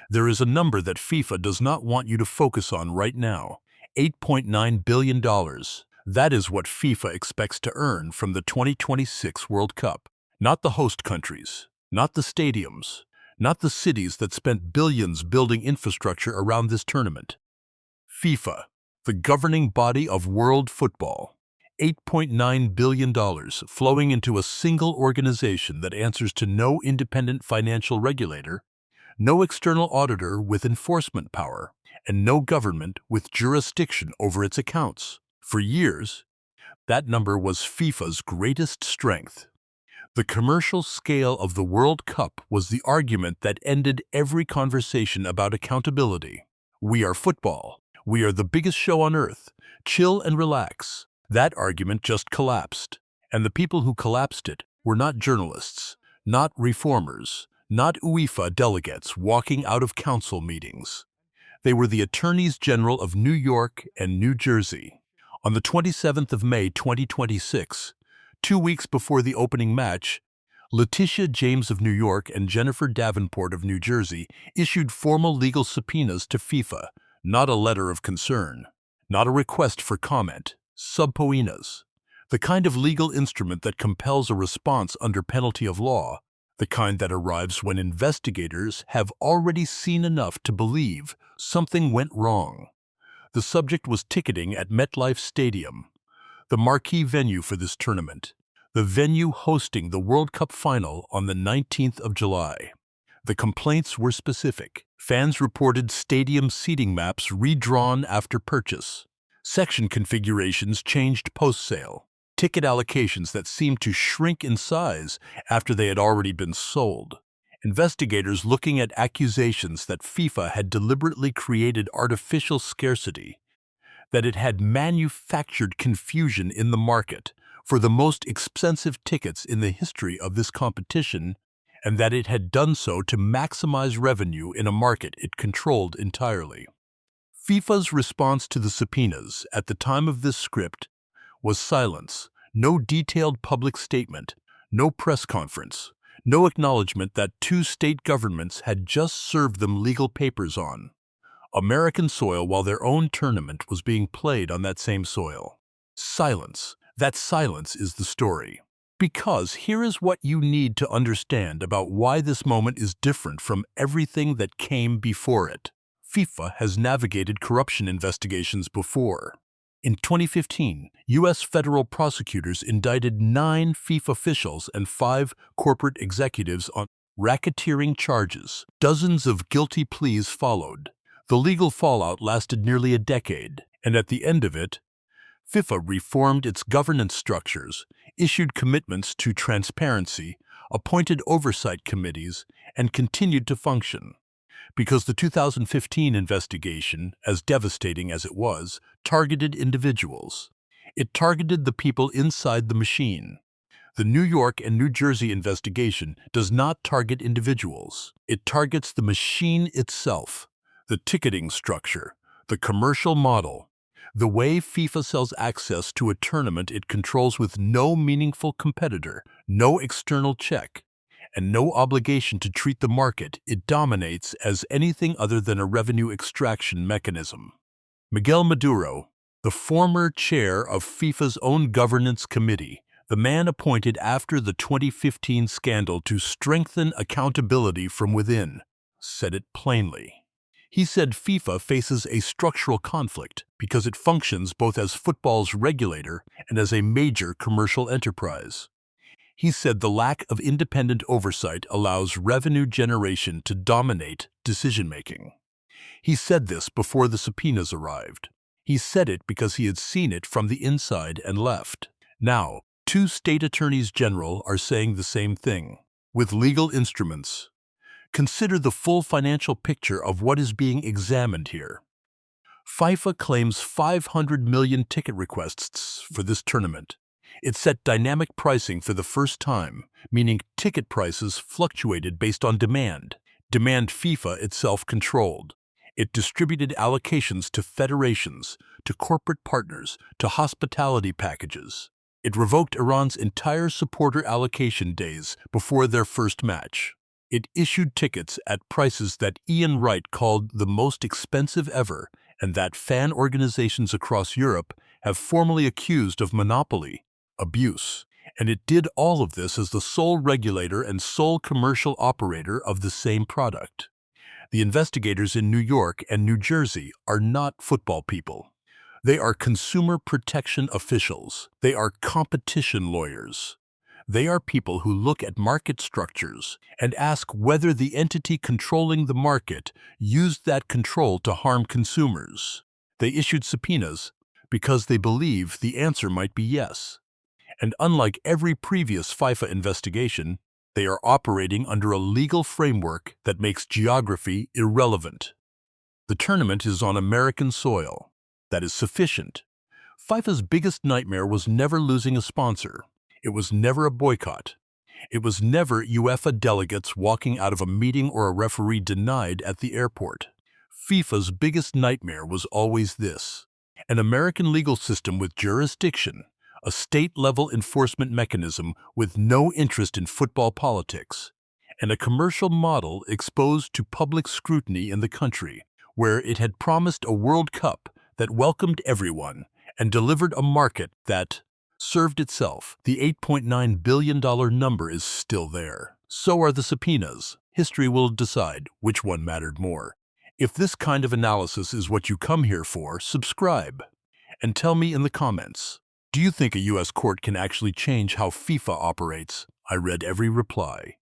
There is a number that FIFA does not want you to focus on right now. $8.9 billion. That is what FIFA expects to earn from the 2026 World Cup. Not the host countries, not the stadiums, not the cities that spent billions building infrastructure around this tournament. FIFA, the governing body of world football. $8.9 billion flowing into a single organization that answers to no independent financial regulator, no external auditor with enforcement power, and no government with jurisdiction over its accounts. For years, that number was FIFA's greatest strength. The commercial scale of the World Cup was the argument that ended every conversation about accountability. We are football. We are the biggest show on earth. Chill and relax. That argument just collapsed. And the people who collapsed it were not journalists, not reformers, not UEFA delegates walking out of council meetings. They were the attorneys general of New York and New Jersey. On the 27th of May 2026, 2 weeks before the opening match, Letitia James of New York and Jennifer Davenport of New Jersey issued formal legal subpoenas to FIFA, not a letter of concern, not a request for comment, subpoenas, the kind of legal instrument that compels a response under penalty of law, the kind that arrives when investigators have already seen enough to believe something went wrong. The subject was ticketing at MetLife Stadium, the marquee venue for this tournament, the venue hosting the World Cup final on the 19th of July. The complaints were specific. Fans reported stadium seating maps redrawn after purchase, section configurations changed post-sale, ticket allocations that seemed to shrink in size after they had already been sold. Investigators looking at accusations that FIFA had deliberately created artificial scarcity, that it had manufactured confusion in the market for the most expensive tickets in the history of this competition, and that it had done so to maximize revenue in a market it controlled entirely. FIFA's response to the subpoenas at the time of this script was silence, no detailed public statement, no press conference, no acknowledgement that 2 state governments had just served them legal papers on American soil while their own tournament was being played on that same soil. Silence. That silence is the story. Because here is what you need to understand about why this moment is different from everything that came before it. FIFA has navigated corruption investigations before. In 2015, U.S. federal prosecutors indicted 9 FIFA officials and 5 corporate executives on racketeering charges. Dozens of guilty pleas followed. The legal fallout lasted nearly a decade, and at the end of it, FIFA reformed its governance structures, issued commitments to transparency, appointed oversight committees, and continued to function. Because the 2015 investigation, as devastating as it was, targeted individuals. It targeted the people inside the machine. The New York and New Jersey investigation does not target individuals. It targets the machine itself, the ticketing structure, the commercial model, the way FIFA sells access to a tournament it controls with no meaningful competitor, no external check, and no obligation to treat the market it dominates as anything other than a revenue extraction mechanism. Miguel Maduro, the former chair of FIFA's own governance committee, the man appointed after the 2015 scandal to strengthen accountability from within, said it plainly. He said FIFA faces a structural conflict because it functions both as football's regulator and as a major commercial enterprise. He said the lack of independent oversight allows revenue generation to dominate decision-making. He said this before the subpoenas arrived. He said it because he had seen it from the inside and left. Now, 2 state attorneys general are saying the same thing, with legal instruments. Consider the full financial picture of what is being examined here. FIFA claims 500 million ticket requests for this tournament. It set dynamic pricing for the first time, meaning ticket prices fluctuated based on demand. Demand FIFA itself controlled. It distributed allocations to federations, to corporate partners, to hospitality packages. It revoked Iran's entire supporter allocation days before their first match. It issued tickets at prices that Ian Wright called the most expensive ever, and that fan organizations across Europe have formally accused of monopoly, abuse. And it did all of this as the sole regulator and sole commercial operator of the same product. The investigators in New York and New Jersey are not football people. They are consumer protection officials. They are competition lawyers. They are people who look at market structures and ask whether the entity controlling the market used that control to harm consumers. They issued subpoenas because they believe the answer might be yes. And unlike every previous FIFA investigation, they are operating under a legal framework that makes geography irrelevant. The tournament is on American soil. That is sufficient. FIFA's biggest nightmare was never losing a sponsor. It was never a boycott. It was never UEFA delegates walking out of a meeting or a referee denied at the airport. FIFA's biggest nightmare was always this: an American legal system with jurisdiction, a state-level enforcement mechanism with no interest in football politics, and a commercial model exposed to public scrutiny in the country, where it had promised a World Cup that welcomed everyone and delivered a market that served itself. The $8.9 billion number is still there. So are the subpoenas. History will decide which one mattered more. If this kind of analysis is what you come here for, subscribe and tell me in the comments. Do you think a U.S. court can actually change how FIFA operates? I read every reply.